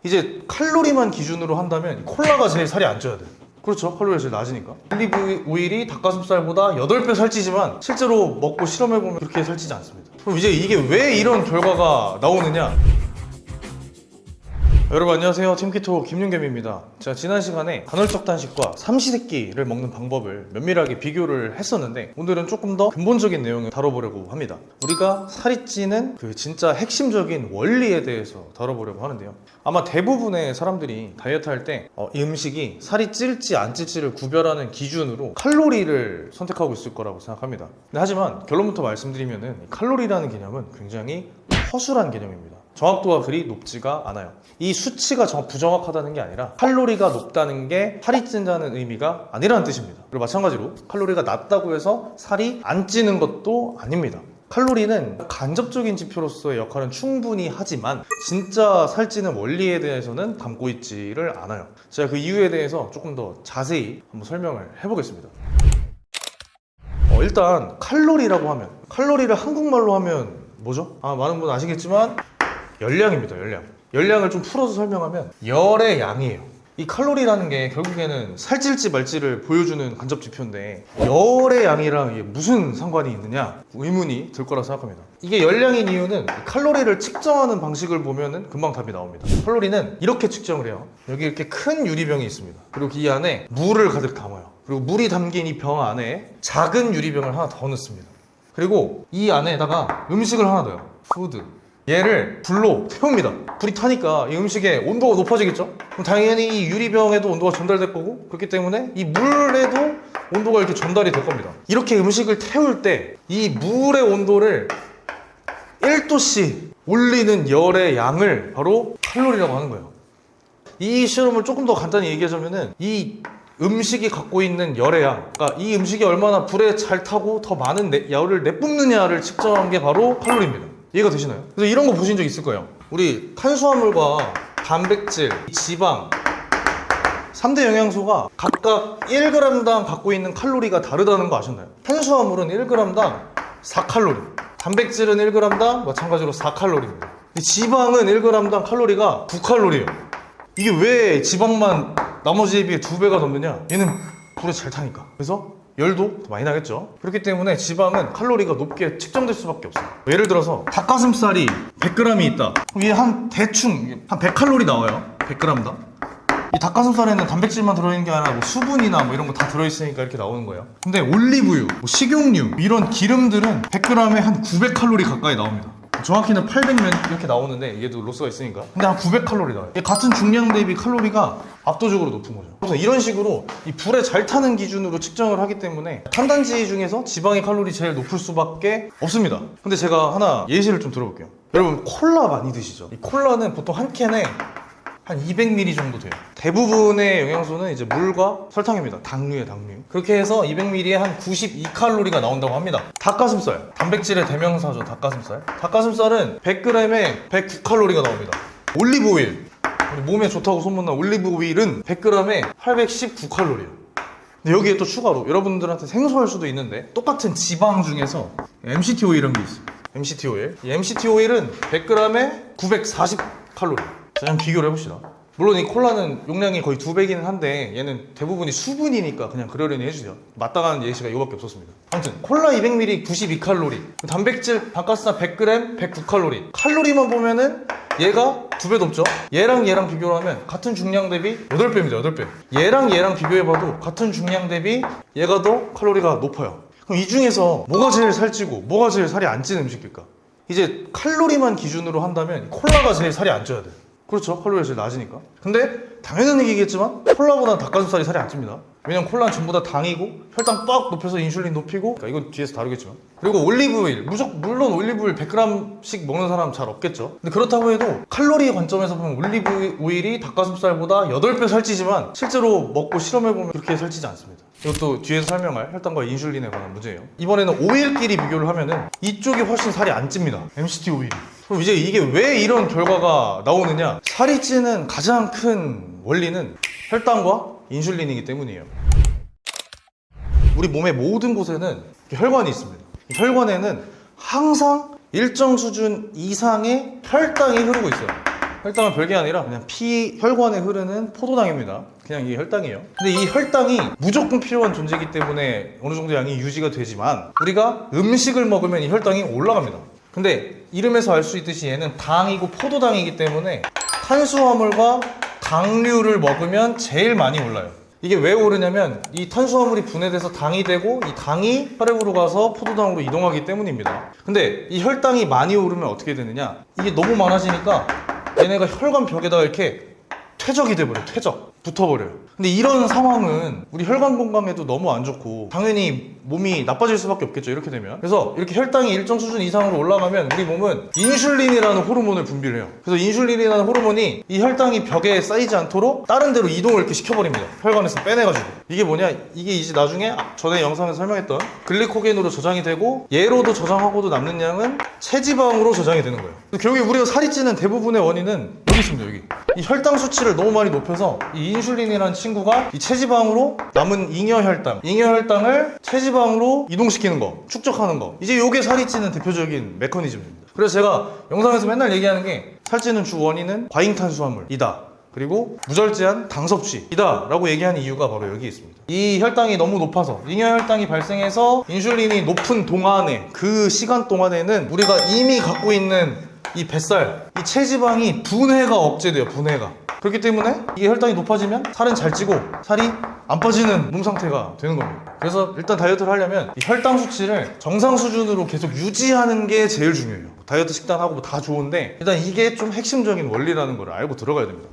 이제 칼로리만 기준으로 한다면 콜라가 제일 살이 안 쪄야 돼. 그렇죠. 칼로리가 제일 낮으니까. 올리브 오일이 닭가슴살보다 8배 살찌지만 실제로 먹고 실험해보면 그렇게 살찌지 않습니다. 그럼 이제 이게 왜 이런 결과가 나오느냐? 여러분 안녕하세요. 팀키토 김윤겸입니다. 제가 지난 시간에 간헐적 단식과 삼시세끼를 먹는 방법을 면밀하게 비교를 했었는데 오늘은 조금 더 근본적인 내용을 다뤄보려고 합니다. 우리가 살이 찌는 그 진짜 핵심적인 원리에 대해서 다뤄보려고 하는데요. 아마 대부분의 사람들이 다이어트 할 때 이 음식이 살이 찔지 안 찔지를 구별하는 기준으로 칼로리를 선택하고 있을 거라고 생각합니다. 하지만 결론부터 말씀드리면은 칼로리라는 개념은 굉장히 허술한 개념입니다. 정확도가 그리 높지가 않아요. 이 수치가 부정확하다는 게 아니라 칼로리가 높다는 게 살이 찐다는 의미가 아니라는 뜻입니다. 그리고 마찬가지로 칼로리가 낮다고 해서 살이 안 찌는 것도 아닙니다. 칼로리는 간접적인 지표로서의 역할은 충분히 하지만 진짜 살찌는 원리에 대해서는 담고 있지를 않아요. 제가 그 이유에 대해서 조금 더 자세히 한번 설명을 해보겠습니다. 일단 칼로리라고 하면, 칼로리를 한국말로 하면 뭐죠? 많은 분 아시겠지만 열량입니다. 열량을 좀 풀어서 설명하면 열의 양이에요. 이 칼로리라는 게 결국에는 살찔지 말지를 보여주는 간접 지표인데 열의 양이랑 이게 무슨 상관이 있느냐 의문이 들 거라 생각합니다. 이게 열량인 이유는 칼로리를 측정하는 방식을 보면은 금방 답이 나옵니다. 칼로리는 이렇게 측정을 해요. 여기 이렇게 큰 유리병이 있습니다. 그리고 이 안에 물을 가득 담아요. 그리고 물이 담긴 이 병 안에 작은 유리병을 하나 더 넣습니다. 그리고 이 안에다가 음식을 하나 넣어요. 푸드. 얘를 불로 태웁니다. 불이 타니까 이 음식의 온도가 높아지겠죠? 그럼 당연히 이 유리병에도 온도가 전달될 거고, 그렇기 때문에 이 물에도 온도가 이렇게 전달이 될 겁니다. 이렇게 음식을 태울 때 이 물의 온도를 1도씩 올리는 열의 양을 바로 칼로리라고 하는 거예요. 이 실험을 조금 더 간단히 얘기하자면은 이 음식이 갖고 있는 열의 양, 그러니까 이 음식이 얼마나 불에 잘 타고 더 많은 열을 내뿜느냐를 측정한 게 바로 칼로리입니다. 이해가 되시나요? 그래서 이런 거 보신 적 있을 거예요. 우리 탄수화물과 단백질, 지방 3대 영양소가 각각 1g당 갖고 있는 칼로리가 다르다는 거 아셨나요? 탄수화물은 1g당 4칼로리, 단백질은 1g당 마찬가지로 4칼로리입니다. 지방은 1g당 칼로리가 9칼로리예요. 이게 왜 지방만 나머지에 비해 2배가 넘느냐? 얘는 불에 잘 타니까. 그래서 열도 더 많이 나겠죠. 그렇기 때문에 지방은 칼로리가 높게 측정될 수밖에 없어요. 예를 들어서 닭가슴살이 100g이 있다. 그럼 이게 대충 한 100칼로리 나와요. 100g당. 이 닭가슴살에는 단백질만 들어있는 게 아니라 수분이나 이런 거 다 들어있으니까 이렇게 나오는 거예요. 근데 올리브유, 식용유 이런 기름들은 100g에 한 900칼로리 가까이 나옵니다. 정확히는 800몇 이렇게 나오는데 얘도 로스가 있으니까 근데 한 900칼로리 나와요. 같은 중량 대비 칼로리가 압도적으로 높은 거죠. 그래서 이런 식으로 이 불에 잘 타는 기준으로 측정을 하기 때문에 탄단지 중에서 지방의 칼로리 제일 높을 수밖에 없습니다. 근데 제가 하나 예시를 좀 들어볼게요. 여러분 콜라 많이 드시죠? 이 콜라는 보통 한 캔에 한 200ml 정도 돼요. 대부분의 영양소는 이제 물과 설탕입니다. 당류. 그렇게 해서 200ml에 한 92칼로리가 나온다고 합니다. 닭가슴살, 단백질의 대명사죠. 닭가슴살은 100g에 109칼로리가 나옵니다. 올리브 오일, 우리 몸에 좋다고 소문난 올리브 오일은 100g에 819칼로리예요. 근데 여기에 또 추가로 여러분들한테 생소할 수도 있는데 똑같은 지방 중에서 MCT 오일이라는 게 있어요. MCT 오일. 이 MCT 오일은 100g에 940칼로리. 자, 한번 비교를 해봅시다. 물론 이 콜라는 용량이 거의 2배기는 한데 얘는 대부분이 수분이니까 그냥 그러려니 해주세요. 맞다가는 예시가 이거밖에 없었습니다. 아무튼 콜라 200ml 92칼로리, 단백질 닭가슴살 100g 109칼로리. 칼로리만 보면은 얘가 2배 높죠? 얘랑 비교를 하면 같은 중량 대비 8배입니다. 8배. 얘랑 비교해봐도 같은 중량 대비 얘가 더 칼로리가 높아요. 그럼 이 중에서 뭐가 제일 살찌고 뭐가 제일 살이 안 찌는 음식일까? 이제 칼로리만 기준으로 한다면 콜라가 제일 살이 안 쪄야 돼. 그렇죠. 칼로리가 제일 낮으니까. 근데 당연한 얘기겠지만 콜라보다는 닭가슴살이 살이 안 찝니다. 왜냐면 콜라는 전부 다 당이고 혈당 빡 높여서 인슐린 높이고, 그러니까 이건 뒤에서 다루겠지만. 그리고 올리브오일, 물론 올리브오일 100g씩 먹는 사람 잘 없겠죠. 근데 그렇다고 해도 칼로리 관점에서 보면 올리브오일이 닭가슴살보다 8배 살찌지만 실제로 먹고 실험해보면 그렇게 살찌지 않습니다. 이것도 뒤에서 설명할 혈당과 인슐린에 관한 문제예요. 이번에는 오일끼리 비교를 하면은 이쪽이 훨씬 살이 안 찝니다. MCT 오일이. 그럼 이제 이게 왜 이런 결과가 나오느냐? 살이 찌는 가장 큰 원리는 혈당과 인슐린이기 때문이에요. 우리 몸의 모든 곳에는 혈관이 있습니다. 혈관에는 항상 일정 수준 이상의 혈당이 흐르고 있어요. 혈당은 별게 아니라 그냥 혈관에 흐르는 포도당입니다. 그냥 이게 혈당이에요. 근데 이 혈당이 무조건 필요한 존재이기 때문에 어느 정도 양이 유지가 되지만 우리가 음식을 먹으면 이 혈당이 올라갑니다. 근데 이름에서 알 수 있듯이 얘는 당이고 포도당이기 때문에 탄수화물과 당류를 먹으면 제일 많이 올라요. 이게 왜 오르냐면 이 탄수화물이 분해돼서 당이 되고 이 당이 혈액으로 가서 포도당으로 이동하기 때문입니다. 근데 이 혈당이 많이 오르면 어떻게 되느냐, 이게 너무 많아지니까 얘네가 혈관 벽에다가 이렇게 퇴적이 돼버려요. 붙어버려요. 근데 이런 상황은 우리 혈관 건강에도 너무 안 좋고 당연히 몸이 나빠질 수밖에 없겠죠, 이렇게 되면. 그래서 이렇게 혈당이 일정 수준 이상으로 올라가면 우리 몸은 인슐린이라는 호르몬을 분비를 해요. 그래서 인슐린이라는 호르몬이 이 혈당이 벽에 쌓이지 않도록 다른 데로 이동을 이렇게 시켜버립니다. 혈관에서 빼내가지고. 이게 뭐냐, 이게 이제 나중에 전에 영상에서 설명했던 글리코겐으로 저장이 되고 얘로도 저장하고도 남는 양은 체지방으로 저장이 되는 거예요. 결국에 우리가 살이 찌는 대부분의 원인은 여기 있습니다. 여기 이 혈당 수치를 너무 많이 높여서 이 인슐린이라는 친구가 이 체지방으로 남은 잉여혈당을 체지방으로 이동시키는 거, 축적하는 거. 이제 요게 살이 찌는 대표적인 메커니즘입니다. 그래서 제가 영상에서 맨날 얘기하는 게 살찌는 주 원인은 과잉탄수화물이다, 그리고 무절제한 당 섭취이다 라고 얘기하는 이유가 바로 여기 있습니다. 이 혈당이 너무 높아서 잉여혈당이 발생해서 인슐린이 높은 동안에, 그 시간 동안에는 우리가 이미 갖고 있는 이 뱃살, 이 체지방이 분해가 억제돼요. 분해가. 그렇기 때문에 이게 혈당이 높아지면 살은 잘 찌고 살이 안 빠지는 몸 상태가 되는 겁니다. 그래서 일단 다이어트를 하려면 이 혈당 수치를 정상 수준으로 계속 유지하는 게 제일 중요해요. 다이어트 식단하고 뭐 다 좋은데 일단 이게 좀 핵심적인 원리라는 걸 알고 들어가야 됩니다.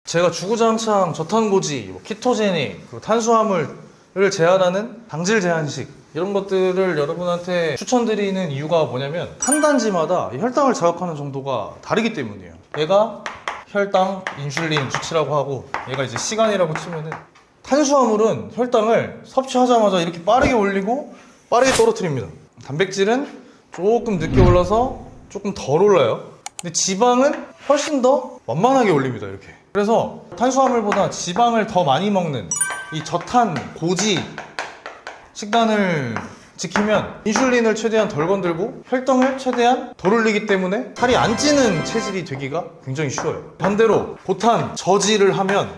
제가 주구장창 저탄고지, 키토제닉, 그리고 탄수화물을 제한하는 당질 제한식 이런 것들을 여러분한테 추천드리는 이유가 뭐냐면 한 단지마다 혈당을 자극하는 정도가 다르기 때문이에요. 얘가 혈당, 인슐린 수치라고 하고 얘가 이제 시간이라고 치면은, 탄수화물은 혈당을 섭취하자마자 이렇게 빠르게 올리고 빠르게 떨어뜨립니다. 단백질은 조금 늦게 올라서 조금 덜 올라요. 근데 지방은 훨씬 더 완만하게 올립니다. 이렇게. 그래서 탄수화물보다 지방을 더 많이 먹는 이 저탄 고지 식단을 지키면 인슐린을 최대한 덜 건들고 혈당을 최대한 덜 올리기 때문에 살이 안 찌는 체질이 되기가 굉장히 쉬워요. 반대로 고탄 저지를 하면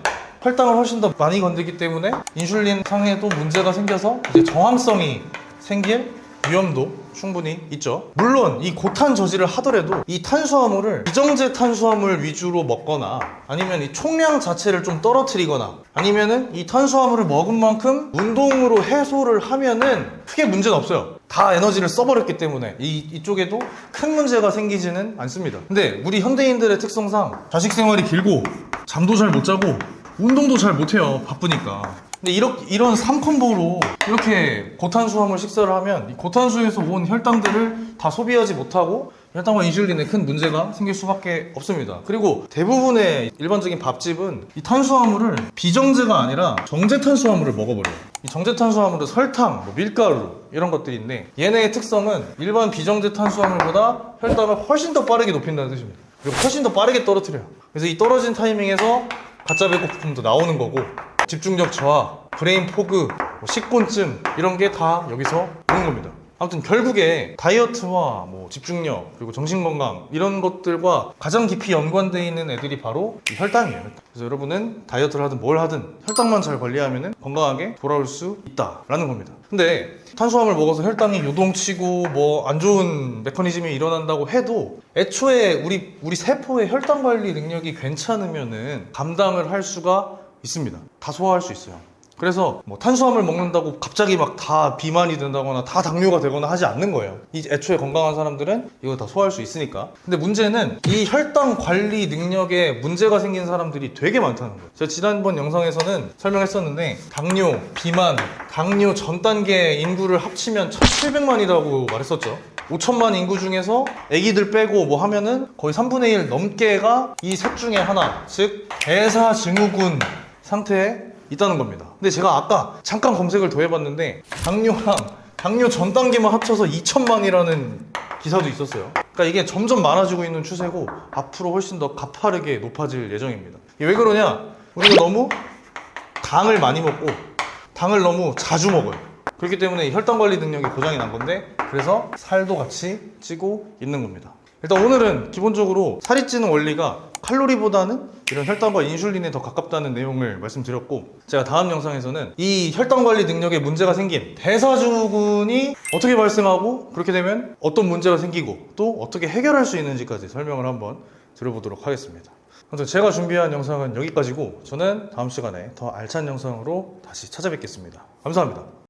혈당을 훨씬 더 많이 건들기 때문에 인슐린 상에도 문제가 생겨서 이제 저항성이 생길 위험도 충분히 있죠. 물론 이 고탄 저지를 하더라도 이 탄수화물을 비정제 탄수화물 위주로 먹거나 아니면 이 총량 자체를 좀 떨어뜨리거나 아니면은 이 탄수화물을 먹은 만큼 운동으로 해소를 하면은 크게 문제는 없어요. 다 에너지를 써버렸기 때문에 이쪽에도 큰 문제가 생기지는 않습니다. 근데 우리 현대인들의 특성상 자식 생활이 길고 잠도 잘 못 자고 운동도 잘 못해요. 바쁘니까. 근데 이런 3콤보로 이렇게 고탄수화물 식사를 하면 이 고탄수에서 온 혈당들을 다 소비하지 못하고 혈당과 인슐린에 큰 문제가 생길 수밖에 없습니다. 그리고 대부분의 일반적인 밥집은 이 탄수화물을 비정제가 아니라 정제 탄수화물을 먹어버려요. 이 정제 탄수화물은 설탕, 밀가루 이런 것들인데 얘네의 특성은 일반 비정제 탄수화물보다 혈당을 훨씬 더 빠르게 높인다는 뜻입니다. 그리고 훨씬 더 빠르게 떨어뜨려요. 그래서 이 떨어진 타이밍에서 가짜 배고픔도 나오는 거고 집중력 저하, 브레인 포그, 식곤증 이런 게 다 여기서 오는 겁니다. 아무튼 결국에 다이어트와 집중력 그리고 정신건강 이런 것들과 가장 깊이 연관되어 있는 애들이 바로 이 혈당이에요. 그래서 여러분은 다이어트를 하든 뭘 하든 혈당만 잘 관리하면 건강하게 돌아올 수 있다라는 겁니다. 근데 탄수화물 먹어서 혈당이 요동치고 안 좋은 메커니즘이 일어난다고 해도 애초에 우리 세포의 혈당 관리 능력이 괜찮으면은 감당을 할 수가 있습니다. 다 소화할 수 있어요. 그래서 탄수화물 먹는다고 갑자기 막 다 비만이 된다거나 다 당뇨가 되거나 하지 않는 거예요. 이 애초에 건강한 사람들은 이거 다 소화할 수 있으니까. 근데 문제는 이 혈당 관리 능력에 문제가 생긴 사람들이 되게 많다는 거예요. 제가 지난번 영상에서는 설명했었는데 당뇨, 비만, 당뇨 전 단계 인구를 합치면 1,700만이라고 말했었죠. 5천만 인구 중에서 애기들 빼고 하면은 거의 3분의 1 넘게가 이 셋 중에 하나, 즉 대사증후군 상태에 있다는 겁니다. 근데 제가 아까 잠깐 검색을 더 해봤는데 당뇨랑 당뇨 전 단계만 합쳐서 2천만이라는 기사도 있었어요. 그러니까 이게 점점 많아지고 있는 추세고 앞으로 훨씬 더 가파르게 높아질 예정입니다. 이게 왜 그러냐? 우리가 너무 당을 많이 먹고 당을 너무 자주 먹어요. 그렇기 때문에 혈당 관리 능력이 고장이 난 건데 그래서 살도 같이 찌고 있는 겁니다. 일단 오늘은 기본적으로 살이 찌는 원리가 칼로리보다는 이런 혈당과 인슐린에 더 가깝다는 내용을 말씀드렸고, 제가 다음 영상에서는 이 혈당 관리 능력에 문제가 생긴 대사증후군이 어떻게 발생하고 그렇게 되면 어떤 문제가 생기고 또 어떻게 해결할 수 있는지까지 설명을 한번 드려보도록 하겠습니다. 아무튼 제가 준비한 영상은 여기까지고, 저는 다음 시간에 더 알찬 영상으로 다시 찾아뵙겠습니다. 감사합니다.